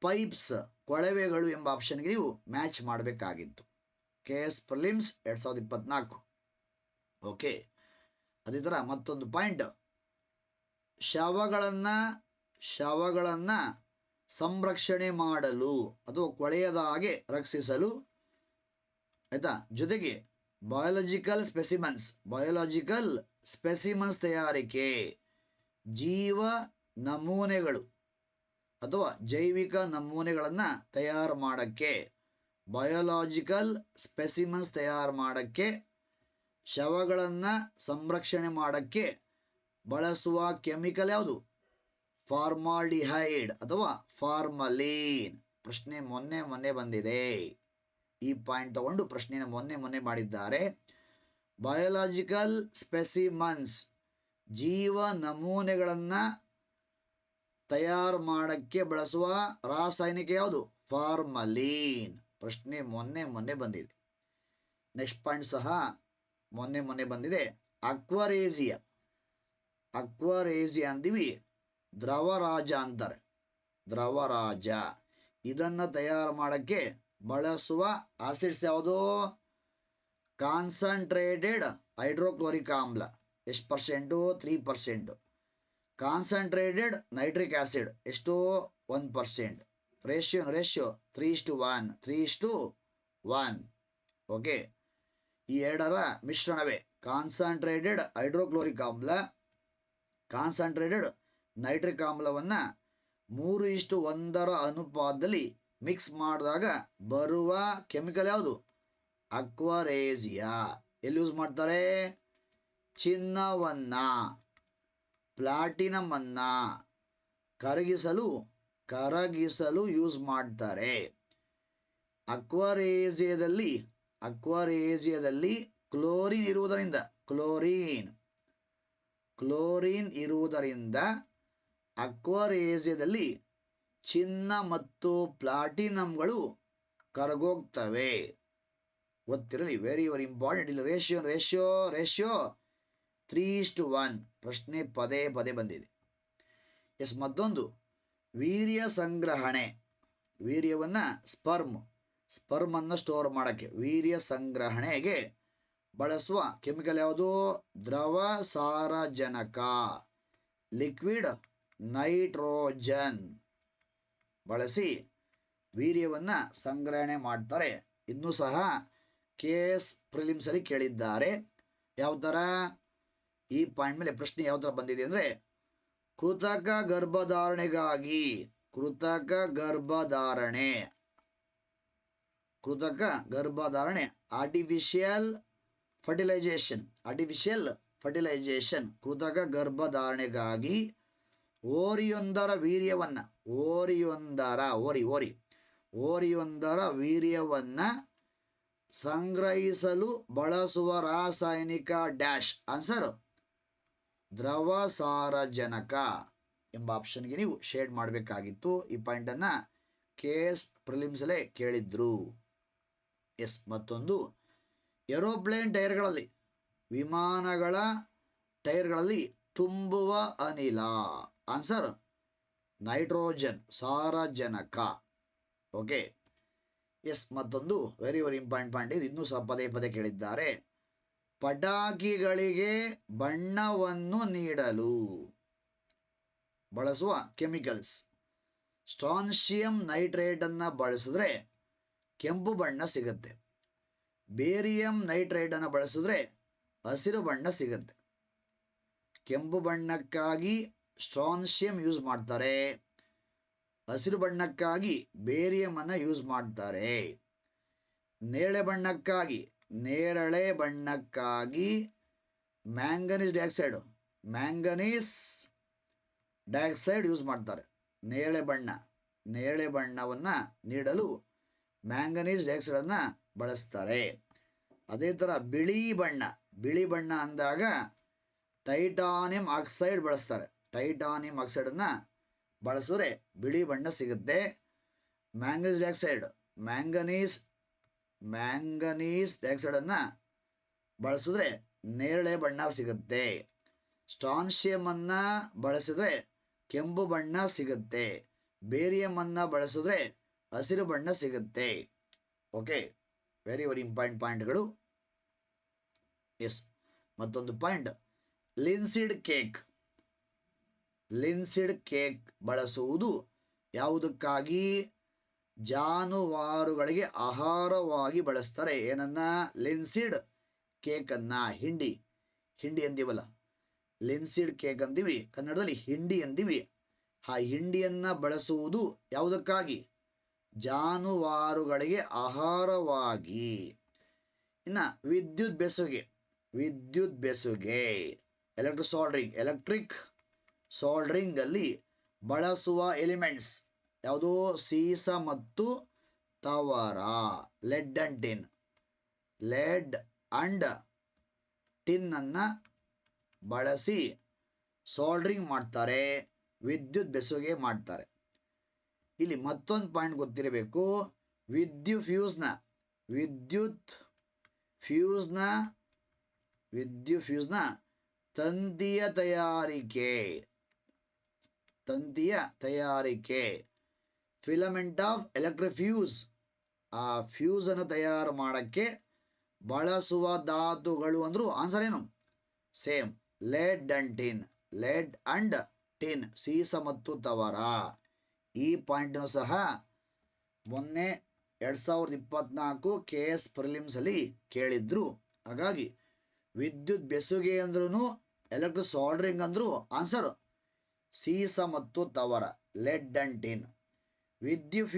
ಪೈಪ್ಸ್ ಕೊಳವೆಗಳು ಎಂಬ ಆಪ್ಷನ್ಗೆ ನೀವು ಮ್ಯಾಚ್ ಮಾಡಬೇಕಾಗಿತ್ತು. KS prelims 2024. ಓಕೆ. ಅದೇ ಥರ ಮತ್ತೊಂದು ಪಾಯಿಂಟ್, ಶವಗಳನ್ನು ಸಂರಕ್ಷಣೆ ಮಾಡಲು ಅಥವಾ ಕೊಳೆಯದ ಹಾಗೆ ರಕ್ಷಿಸಲು, ಆಯಿತಾ, ಜೊತೆಗೆ ಬಯೋಲಾಜಿಕಲ್ ಸ್ಪೆಸಿಮನ್ಸ್ ತಯಾರಿಕೆ, ಜೀವ ನಮೂನೆಗಳು ಅಥವಾ ಜೈವಿಕ ನಮೂನೆಗಳನ್ನು ತಯಾರು ಮಾಡೋಕ್ಕೆ, ಬಯೋಲಾಜಿಕಲ್ ಸ್ಪೆಸಿಮನ್ಸ್ ತಯಾರು ಮಾಡೋಕ್ಕೆ, ಶವಗಳನ್ನು ಸಂರಕ್ಷಣೆ ಮಾಡೋಕ್ಕೆ ಬಳಸುವ ಕೆಮಿಕಲ್ ಯಾವುದು? ಫಾರ್ಮಾಲ್ಡಿಹೈಡ್ ಅಥವಾ ಫಾರ್ಮಲೀನ್. ಪ್ರಶ್ನೆ ಮೊನ್ನೆ ಬಂದಿದೆ. ಈ ಪಾಯಿಂಟ್ ತಗೊಂಡು ಪ್ರಶ್ನೆಯನ್ನು ಮೊನ್ನೆ ಮಾಡಿದ್ದಾರೆ. ಬಯೋಲಾಜಿಕಲ್ ಸ್ಪೆಸಿಮನ್ಸ್, ಜೀವ ನಮೂನೆಗಳನ್ನು ತಯಾರು ಮಾಡೋಕ್ಕೆ ಬಳಸುವ ರಾಸಾಯನಿಕ ಯಾವುದು? ಫಾರ್ಮಲೀನ್. ಪ್ರಶ್ನೆ ಮೊನ್ನೆ ಬಂದಿದೆ. ನೆಕ್ಸ್ಟ್ ಪಾಯಿಂಟ್ ಸಹ ಮೊನ್ನೆ ಬಂದಿದೆ. ಅಕ್ವರೇಸಿಯಾ ಅಂತೀವಿ, ದ್ರವರಾಜ ಅಂತಾರೆ. ದ್ರವರಾಜ ಇದನ್ನು ತಯಾರು ಮಾಡೋಕ್ಕೆ ಬಳಸುವ ಆಸಿಡ್ಸ್ ಯಾವುದು? ಕಾನ್ಸಂಟ್ರೇಟೆಡ್ ಹೈಡ್ರೋಕ್ಲೋರಿಕ್ ಆಮ್ಲ. ಎಷ್ಟು ಪರ್ಸೆಂಟು? 3%. ಕಾನ್ಸಂಟ್ರೇಟೆಡ್ ನೈಟ್ರಿಕ್ ಆಸಿಡ್ ಎಷ್ಟು? 1%. ರೇಷಿಯೋ 3:1. ಓಕೆ. ಈ ಎರಡರ ಮಿಶ್ರಣವೇ ಕಾನ್ಸಂಟ್ರೇಟೆಡ್ ಹೈಡ್ರೋಕ್ಲೋರಿಕ್ ಆಮ್ಲ, ಕಾನ್ಸಂಟ್ರೇಟೆಡ್ ನೈಟ್ರಿಕ್ ಆಮ್ಲವನ್ನು 3:1 ಅನುಪಾತದಲ್ಲಿ ಮಿಕ್ಸ್ ಮಾಡಿದಾಗ ಬರುವ ಕೆಮಿಕಲ್ ಯಾವುದು? ಅಕ್ವರೇಸಿಯಾ. ಎಲ್ಲಿ ಯೂಸ್ ಮಾಡ್ತಾರೆ? ಚಿನ್ನವನ್ನು, ಪ್ಲಾಟಿನಮನ್ನು ಕರಗಿಸಲು ಯೂಸ್ ಮಾಡ್ತಾರೆ. ಅಕ್ವರೇಸಿಯಾದಲ್ಲಿ ಕ್ಲೋರಿನ್ ಇರುವುದರಿಂದ ಅಕ್ವರೇಸಿಯಾದಲ್ಲಿ ಚಿನ್ನ ಮತ್ತು ಪ್ಲಾಟಿನಂಗಳು ಕರಗೋಗ್ತವೆ. ಗೊತ್ತಿರಲಿ, ವೆರಿ ವೆರಿ ಇಂಪಾರ್ಟೆಂಟ್. ಇಲ್ಲಿ ರೇಷಿಯೋ 3:1 ಪ್ರಶ್ನೆ ಪದೇ ಬಂದಿದೆ. ಎಸ್, ಮತ್ತೊಂದು ವೀರ್ಯ ಸಂಗ್ರಹಣೆ. ವೀರ್ಯವನ್ನು ಸ್ಪರ್ಮನ್ನು ಸ್ಟೋರ್ ಮಾಡೋಕ್ಕೆ ವೀರ್ಯ ಸಂಗ್ರಹಣೆಗೆ ಬಳಸುವ ಕೆಮಿಕಲ್ ಯಾವುದು? ದ್ರವ ಸಾರಜನಕ, ಲಿಕ್ವಿಡ್ ನೈಟ್ರೋಜನ್ ಬಳಸಿ ವೀರ್ಯವನ್ನು ಸಂಗ್ರಹಣೆ ಮಾಡ್ತಾರೆ. ಇನ್ನೂ ಸಹ KS ಪ್ರಿಲಿಮ್ಸಲ್ಲಿ ಕೇಳಿದ್ದಾರೆ. ಯಾವ ಥರ ಈ ಪಾಯಿಂಟ್ ಮೇಲೆ ಪ್ರಶ್ನೆ ಯಾವ ಥರ ಬಂದಿದೆ ಅಂದರೆ, ಕೃತಕ ಗರ್ಭಧಾರಣೆ ಆರ್ಟಿಫಿಷಿಯಲ್ ಫರ್ಟಿಲೈಜೇಷನ್ ಕೃತಕ ಗರ್ಭಧಾರಣೆಗಾಗಿ ಓರಿಯೊಂದರ ವೀರ್ಯವನ್ನು ಸಂಗ್ರಹಿಸಲು ಬಳಸುವ ರಾಸಾಯನಿಕ ಡ್ಯಾಶ್. ಆನ್ಸರ್ ದ್ರವ ಸಾರಜನಕ ಎಂಬ ಆಪ್ಷನ್ಗೆ ನೀವು ಶೇಡ್ ಮಾಡಬೇಕಾಗಿತ್ತು. ಈ ಪಾಯಿಂಟನ್ನು KS ಪ್ರಿಲಿಮ್ಸಲ್ಲೇ ಕೇಳಿದ್ರು. ಎಸ್, ಮತ್ತೊಂದು ಏರೋಪ್ಲೇನ್ ಟೈರ್ಗಳಲ್ಲಿ, ವಿಮಾನಗಳ ಟೈರ್ಗಳಲ್ಲಿ ತುಂಬುವ ಅನಿಲ. ಆನ್ಸರ್ ನೈಟ್ರೋಜನ್, ಸಾರಜನಕ. ಓಕೆ. ಎಸ್, ಮತ್ತೊಂದು ವೆರಿ ವೆರಿ ಇಂಪಾರ್ಟೆಂಟ್ ಪಾಯಿಂಟ್ ಇದು. ಇನ್ನೂ ಸಹ ಪದೇ ಕೇಳಿದ್ದಾರೆ. ಪಟಾಕಿಗಳಿಗೆ ಬಣ್ಣವನ್ನು ನೀಡಲು ಬಳಸುವ ಕೆಮಿಕಲ್ಸ್. ಸ್ಟ್ರಾನ್ಶಿಯಂ ನೈಟ್ರೇಟನ್ನು ಬಳಸಿದ್ರೆ ಕೆಂಪು ಬಣ್ಣ ಸಿಗುತ್ತೆ. ಬೇರಿಯಂ ನೈಟ್ರೇಟನ್ನು ಬಳಸಿದ್ರೆ ಹಸಿರು ಬಣ್ಣ ಸಿಗುತ್ತೆ. ಕೆಂಪು ಬಣ್ಣಕ್ಕಾಗಿ ಸ್ಟ್ರಾನ್ಶಿಯಂ ಯೂಸ್ ಮಾಡ್ತಾರೆ, ಹಸಿರು ಬಣ್ಣಕ್ಕಾಗಿ ಬೇರಿಯಂ ಅನ್ನು ಯೂಸ್ ಮಾಡ್ತಾರೆ. ನೇರಳೆ ಬಣ್ಣಕ್ಕಾಗಿ ಮ್ಯಾಂಗನೀಸ್ ಡೈಆಕ್ಸೈಡ್ ಯೂಸ್ ಮಾಡ್ತಾರೆ. ನೇರಳೆ ಬಣ್ಣವನ್ನು ನೀಡಲು ಮ್ಯಾಂಗನೀಸ್ ಡೈಆಕ್ಸೈಡನ್ನು ಬಳಸ್ತಾರೆ. ಅದೇ ಥರ ಬಿಳಿ ಬಣ್ಣ ಅಂದಾಗ ಟೈಟಾನಿಯಂ ಆಕ್ಸೈಡ್ ಬಳಸ್ತಾರೆ. ಟೈಟಾನಿಯಂ ಆಕ್ಸೈಡನ್ನು ಬಳಸಿದ್ರೆ ಬಿಳಿ ಬಣ್ಣ ಸಿಗುತ್ತೆ. ಮ್ಯಾಂಗನೀಸ್ ಡೈಆಕ್ಸೈಡನ್ನು ಬಳಸಿದ್ರೆ ನೇರಳೆ ಬಣ್ಣ ಸಿಗುತ್ತೆ. ಸ್ಟ್ರಾನ್ಶಿಯಮನ್ನು ಬಳಸಿದ್ರೆ ಕೆಂಪು ಬಣ್ಣ ಸಿಗುತ್ತೆ. ಬೇರಿಯಮನ್ನು ಬಳಸಿದ್ರೆ ಹಸಿರು ಬಣ್ಣ ಸಿಗುತ್ತೆ. ಓಕೆ, ವೆರಿ ವೆರಿ ಇಂಪಾರ್ಟೆಂಟ್ ಪಾಯಿಂಟ್ಗಳು. ಎಸ್, ಮತ್ತೊಂದು ಪಾಯಿಂಟ್, ಲಿನ್ಸಿಡ್ ಕೇಕ್ ಬಳಸುವುದು ಯಾವುದಕ್ಕಾಗಿ? ಜಾನುವಾರುಗಳಿಗೆ ಆಹಾರವಾಗಿ ಬಳಸ್ತಾರೆ. ಏನನ್ನ? ಲಿನ್ಸಿಡ್ ಕೇಕನ್ನು. ಹಿಂಡಿ ಅಂತೀವಲ್ಲ, ಲಿನ್ಸಿಡ್ ಕೇಕ್ ಅಂತೀವಿ, ಕನ್ನಡದಲ್ಲಿ ಹಿಂಡಿ ಅಂತೀವಿ. ಆ ಹಿಂಡಿಯನ್ನು ಬಳಸುವುದು ಯಾವುದಕ್ಕಾಗಿ? ಜಾನುವಾರುಗಳಿಗೆ ಆಹಾರವಾಗಿ. ಇನ್ನು ವಿದ್ಯುತ್ ಬೆಸುಗೆ ಎಲೆಕ್ಟ್ರಿಕ್ ಸೋಲ್ಡ್ರಿಂಗ್ ಅಲ್ಲಿ ಬಳಸುವ ಎಲಿಮೆಂಟ್ಸ್ ಯಾವುದು? ಸೀಸ ಮತ್ತು ತವರ, ಲೆಡ್ ಅಂಡ್ ಟಿನ್ ಅನ್ನು ಬಳಸಿ ಸೋಲ್ಡ್ರಿಂಗ್ ಮಾಡ್ತಾರೆ, ವಿದ್ಯುತ್ ಬೆಸುಗೆ ಮಾಡ್ತಾರೆ. ಇಲ್ಲಿ ಮತ್ತೊಂದು ಪಾಯಿಂಟ್ ಗೊತ್ತಿರಬೇಕು. ವಿದ್ಯುತ್ ಫ್ಯೂಸ್ನ ತಂತಿಯ ತಯಾರಿಕೆ ಫಿಲಮೆಂಟ್ ಆಫ್ ಎಲೆಕ್ಟ್ರಿಕ್ ಫ್ಯೂಸ್. ಆ ಫ್ಯೂಸನ್ನು ತಯಾರು ಮಾಡೋಕ್ಕೆ ಬಳಸುವ ಧಾತುಗಳು ಅಂದರು. ಆನ್ಸರ್ ಏನು? ಸೇಮ್, ಲೆಡ್ ಅಂಡ್ ಟಿನ್, ಸೀಸ ಮತ್ತು ತವರ. ಈ ಪಾಯಿಂಟನ್ನು ಸಹ ಮೊನ್ನೆ 2024 KS ಪ್ರಿಲಿಮ್ಸಲ್ಲಿ ಕೇಳಿದ್ರು. ಹಾಗಾಗಿ ವಿದ್ಯುತ್ ಬೆಸುಗೆ ಅಂದ್ರೂ, ಎಲೆಕ್ಟ್ರಿಕ್ ಸೋಲ್ಡ್ರಿಂಗ್ ಅಂದರು. ಆನ್ಸರ್ ಸೀಸ ಮತ್ತು ತವರ, ಲೆಡ್ ಅಂಡ್ ಟಿನ್. ವಿದ್ಯುತ್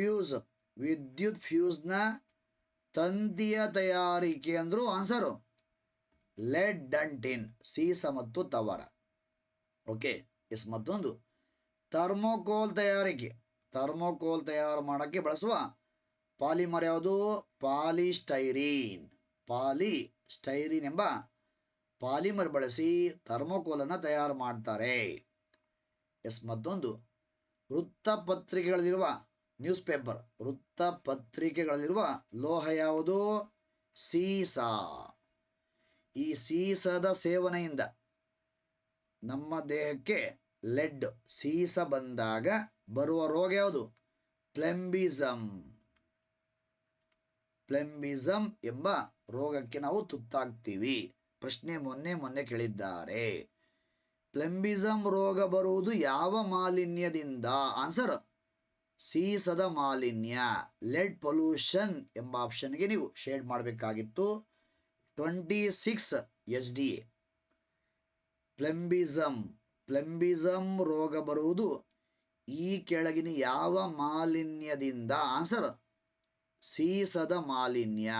ಫ್ಯೂಸ್ನ ತಂತಿಯ ತಯಾರಿಕೆ ಅಂದರು. ಆನ್ಸರು ಲೆಡ್ ಅಂಡ್ ಟಿನ್, ಸೀಸ ಮತ್ತು ತವರ. ಓಕೆ. ಎಸ್, ಮತ್ತೊಂದು ಥರ್ಮೋಕೋಲ್ ತಯಾರು ಮಾಡೋಕ್ಕೆ ಬಳಸುವ ಪಾಲಿಮರ್ ಯಾವುದು? ಪಾಲಿಸ್ಟೈರೀನ್. ಪಾಲಿಸ್ಟೈರಿನ್ ಎಂಬ ಪಾಲಿಮರ್ ಬಳಸಿ ಥರ್ಮೋಕೋಲನ್ನು ತಯಾರು ಮಾಡ್ತಾರೆ. ಮತ್ತೊಂದು, ವೃತ್ತಪತ್ರಿಕೆಗಳಲ್ಲಿರುವ ವೃತ್ತಪತ್ರಿಕೆಗಳಲ್ಲಿರುವ ಲೋಹ ಯಾವುದು? ಸೀಸ. ಈ ಸೀಸದ ಸೇವನೆಯಿಂದ ನಮ್ಮ ದೇಹಕ್ಕೆ ಲೆಡ್, ಸೀಸ ಬಂದಾಗ ಬರುವ ರೋಗ ಯಾವುದು? ಪ್ಲೆಂಬಿಸಮ್ ಎಂಬ ರೋಗಕ್ಕೆ ನಾವು ತುತ್ತಾಗ್ತೀವಿ. ಪ್ರಶ್ನೆ ಮೊನ್ನೆ ಕೇಳಿದ್ದಾರೆ. ಪ್ಲೆಂಬಿಸಮ್ ರೋಗ ಬರುವುದು ಯಾವ ಮಾಲಿನ್ಯದಿಂದ? ಆನ್ಸರ್ ಸೀಸದ ಮಾಲಿನ್ಯ, ಲೆಡ್ ಪೊಲ್ಯೂಷನ್ ಎಂಬ ಆಪ್ಷನ್ಗೆ ನೀವು ಶೇಡ್ ಮಾಡಬೇಕಾಗಿತ್ತು. 26 SDA. ಪ್ಲೆಂಬಿಸಮ್ ರೋಗ ಬರುವುದು ಈ ಕೆಳಗಿನ ಯಾವ ಮಾಲಿನ್ಯದಿಂದ? ಆನ್ಸರ್ ಸೀಸದ ಮಾಲಿನ್ಯ,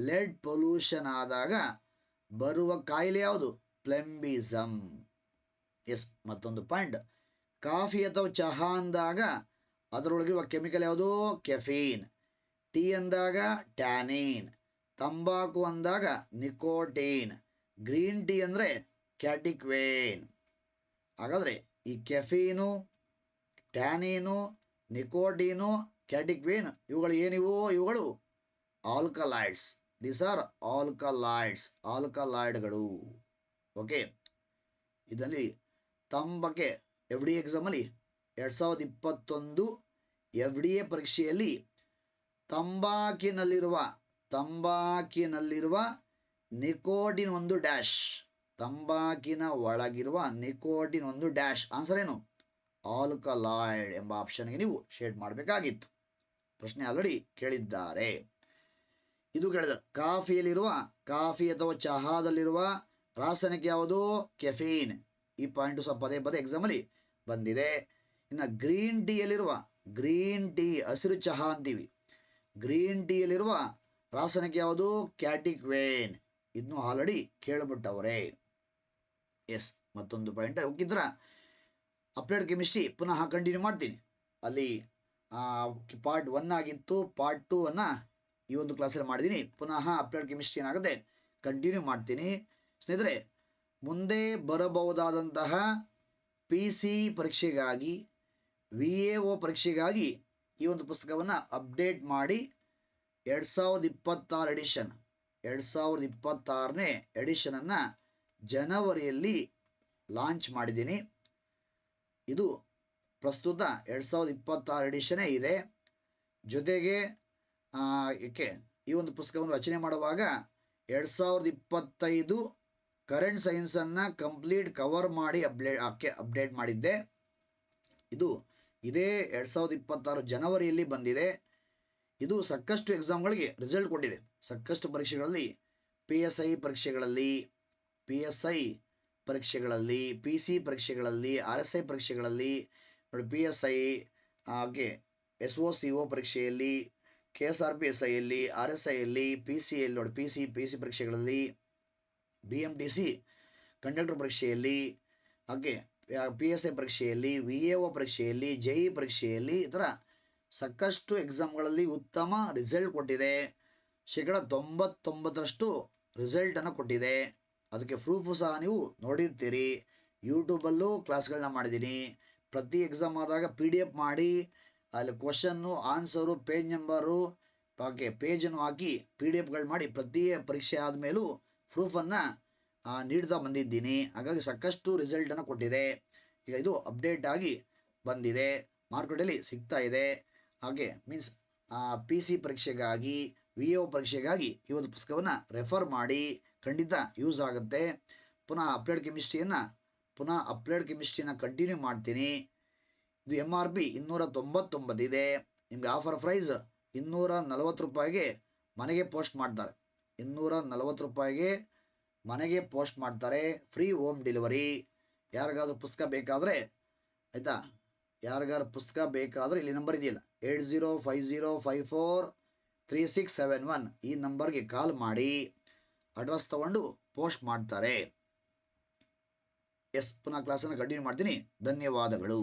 ಲೆಡ್ ಪೊಲ್ಯೂಷನ್ ಆದಾಗ ಬರುವ ಕಾಯಿಲೆ ಯಾವುದು? ಪ್ಲೆಂಬಿಸಮ್. ಮತ್ತೊಂದು ಪಾಯಿಂಟ್, ಕಾಫಿ ಅಥವಾ ಚಹಾ ಅಂದಾಗ ಅದರೊಳಗಿರುವ ಕೆಮಿಕಲ್ ಯಾವುದು? ಕೆಫೀನ್. ಟೀ ಅಂದಾಗ ಟ್ಯಾನಿನ್. ತಂಬಾಕು ಅಂದಾಗ ನಿಕೋಟಿನ್. ಗ್ರೀನ್ ಟೀ ಅಂದರೆ ಕ್ಯಾಟಿಕ್ವೇನ್. ಹಾಗಾದರೆ ಈ ಕೆಫೀನು, ಟ್ಯಾನಿನು, ನಿಕೋಟೀನು, ಕ್ಯಾಟಿಕ್ವೇನ್ ಇವುಗಳು ಏನಿವು? ಇವುಗಳು ಆಲ್ಕಲಾಯ್ಡ್ಸ್. ದೀಸ್ ಆರ್ ಆಲ್ಕಲಾಯ್ಡ್ಗಳು. ಓಕೆ, ಇದರಲ್ಲಿ ಬಗ್ಗೆ FDA ಎಕ್ಸಾಮಲ್ಲಿ 2021 FDA ಪರೀಕ್ಷೆಯಲ್ಲಿ ತಂಬಾಕಿನಲ್ಲಿರುವ ನಿಕೋಟಿನ್ ಒಂದು ಡ್ಯಾಶ್, ತಂಬಾಕಿನ ಒಳಗಿರುವ ನಿಕೋಟಿನ್ ಒಂದು ಡ್ಯಾಶ್. ಆನ್ಸರ್ ಏನು? ಆಲ್ಕಲಾಯ್ಡ್ ಎಂಬ ಆಪ್ಷನ್ಗೆ ನೀವು ಶೇಡ್ ಮಾಡಬೇಕಾಗಿತ್ತು. ಪ್ರಶ್ನೆ ಆಲ್ರೆಡಿ ಕೇಳಿದ್ದಾರೆ. ಇದು ಕೇಳಿದರೆ ಕಾಫಿ ಅಥವಾ ಚಹಾದಲ್ಲಿರುವ ರಾಸಾಯನಿಕ ಯಾವುದು? ಕೆಫೀನ್. ಈ ಪಾಯಿಂಟು ಸಹ ಪದೇ ಎಕ್ಸಾಮಲ್ಲಿ ಬಂದಿದೆ. ಇನ್ನು ಗ್ರೀನ್ ಟೀ ಹಸಿರು ಚಹಾ ಅಂತೀವಿ. ಗ್ರೀನ್ ಟೀಯಲ್ಲಿರುವ ರಾಸಾಯನಿಕ ಯಾವುದು? ಕ್ಯಾಟಿಕ್ವೇನ್. ಇದನ್ನು ಆಲ್ರೆಡಿ ಕೇಳಿಬಿಟ್ಟವರೇ. ಮತ್ತೊಂದು ಪಾಯಿಂಟ್ ಹೋಗಿದ್ರ ಅಪ್ಲೈಡ್ ಕೆಮಿಸ್ಟ್ರಿ ಪುನಃ ಕಂಟಿನ್ಯೂ ಮಾಡ್ತೀನಿ. ಅಲ್ಲಿ ಪಾರ್ಟ್ 1 ಆಗಿತ್ತು, ಪಾರ್ಟ್ 2 ಈ ಒಂದು ಕ್ಲಾಸಲ್ಲಿ ಮಾಡಿದ್ದೀನಿ. ಪುನಃ ಅಪ್ಲೈಡ್ ಕೆಮಿಸ್ಟ್ರಿ ಏನಾಗುತ್ತೆ ಕಂಟಿನ್ಯೂ ಮಾಡ್ತೀನಿ. ಸ್ನೇಹಿತರೆ, ಮುಂದೆ ಬರಬಹುದಾದಂತಹ PC ಪರೀಕ್ಷೆಗಾಗಿ, VAO ಪರೀಕ್ಷೆಗಾಗಿ ಈ ಒಂದು ಪುಸ್ತಕವನ್ನು ಅಪ್ಡೇಟ್ ಮಾಡಿ 2026ನೇ ಎಡಿಷನನ್ನು ಜನವರಿಯಲ್ಲಿ ಲಾಂಚ್ ಮಾಡಿದ್ದೀನಿ. ಇದು ಪ್ರಸ್ತುತ 2026 ಎಡಿಷನೇ ಇದೆ. ಜೊತೆಗೆ ಈ ಒಂದು ಪುಸ್ತಕವನ್ನು ರಚನೆ ಮಾಡುವಾಗ 2025 ಕರೆಂಟ್ ಸೈನ್ಸನ್ನು ಕಂಪ್ಲೀಟ್ ಕವರ್ ಮಾಡಿ ಅಪ್ಡೇಟ್ ಮಾಡಿದ್ದೆ. ಇದೇ 2026 ಜನವರಿಯಲ್ಲಿ ಬಂದಿದೆ. ಇದು ಸಾಕಷ್ಟು ಎಕ್ಸಾಮ್ಗಳಿಗೆ ರಿಸಲ್ಟ್ ಕೊಟ್ಟಿದೆ. ಸಾಕಷ್ಟು ಪರೀಕ್ಷೆಗಳಲ್ಲಿ, PSI ಪರೀಕ್ಷೆಗಳಲ್ಲಿ, PC ಪರೀಕ್ಷೆಗಳಲ್ಲಿ, RSI ಪರೀಕ್ಷೆಗಳಲ್ಲಿ ನೋಡಿ, PSI SOCO ಪರೀಕ್ಷೆಯಲ್ಲಿ, KSRP SIಯಲ್ಲಿ, RSIಯಲ್ಲಿ, PCಯಲ್ಲಿ ನೋಡಿ, PC ಪರೀಕ್ಷೆಗಳಲ್ಲಿ, BMTC ಕಂಡಕ್ಟರ್ ಪರೀಕ್ಷೆಯಲ್ಲಿ, PSI ಪರೀಕ್ಷೆಯಲ್ಲಿ, VAO ಪರೀಕ್ಷೆಯಲ್ಲಿ, JEE ಪರೀಕ್ಷೆಯಲ್ಲಿ, ಈ ಥರ ಸಾಕಷ್ಟು ಎಕ್ಸಾಮ್ಗಳಲ್ಲಿ ಉತ್ತಮ ರಿಸಲ್ಟ್ ಕೊಟ್ಟಿದೆ. 99% ರಿಸಲ್ಟನ್ನು ಕೊಟ್ಟಿದೆ. ಅದಕ್ಕೆ ಪ್ರೂಫು ಸಹ ನೀವು ನೋಡಿರ್ತೀರಿ. ಯೂಟ್ಯೂಬಲ್ಲೂ ಕ್ಲಾಸ್ಗಳನ್ನ ಮಾಡಿದ್ದೀನಿ. ಪ್ರತಿ ಎಕ್ಸಾಮ್ ಆದಾಗ PDF ಮಾಡಿ ಅಲ್ಲಿ ಕ್ವಶನ್ನು, ಆನ್ಸರು, ಪೇಜ್ ನಂಬರು, ಪೇಜನ್ನು ಹಾಕಿ PDFಗಳು ಮಾಡಿ ಪ್ರತಿ ಪರೀಕ್ಷೆ ಆದಮೇಲೂ ಪ್ರೂಫನ್ನು ನೀಡ್ತಾ ಬಂದಿದ್ದೀನಿ. ಹಾಗಾಗಿ ಸಾಕಷ್ಟು ರಿಸಲ್ಟನ್ನು ಕೊಟ್ಟಿದೆ. ಈಗ ಇದು ಅಪ್ಡೇಟ್ ಆಗಿ ಬಂದಿದೆ, ಮಾರ್ಕೆಟಲ್ಲಿ ಸಿಗ್ತಾ ಇದೆ. PC ಪರೀಕ್ಷೆಗಾಗಿ, VAO ಪರೀಕ್ಷೆಗಾಗಿ ಈ ಒಂದು ಪುಸ್ತಕವನ್ನು ರೆಫರ್ ಮಾಡಿ, ಖಂಡಿತ ಯೂಸ್ ಆಗುತ್ತೆ. ಪುನಃ ಅಪ್ಲೈಡ್ ಕೆಮಿಸ್ಟ್ರಿಯನ್ನು ಕಂಟಿನ್ಯೂ ಮಾಡ್ತೀನಿ. ಇದು MRP 299 ಇದೆ. ನಿಮಗೆ ಆಫರ್ ಪ್ರೈಸ್ 240 ರೂಪಾಯಿಗೆ ಮನೆಗೆ ಪೋಸ್ಟ್ ಮಾಡ್ತಾರೆ. 240 ರೂಪಾಯಿಗೆ ಮನೆಗೆ ಪೋಸ್ಟ್ ಮಾಡ್ತಾರೆ. Free home delivery. ಯಾರಿಗಾದ್ರೂ ಪುಸ್ತಕ ಬೇಕಾದರೆ, ಆಯಿತಾ, ಇಲ್ಲಿ ನಂಬರ್ ಇದೆಯಲ್ಲ 8050543671 ಈ ನಂಬರ್ಗೆ ಕಾಲ್ ಮಾಡಿ ಅಡ್ರೆಸ್ ತಗೊಂಡು ಪೋಸ್ಟ್ ಮಾಡ್ತಾರೆ. ಪುನಃ ಕ್ಲಾಸನ್ನು ಕಂಟಿನ್ಯೂ ಮಾಡ್ತೀನಿ. ಧನ್ಯವಾದಗಳು.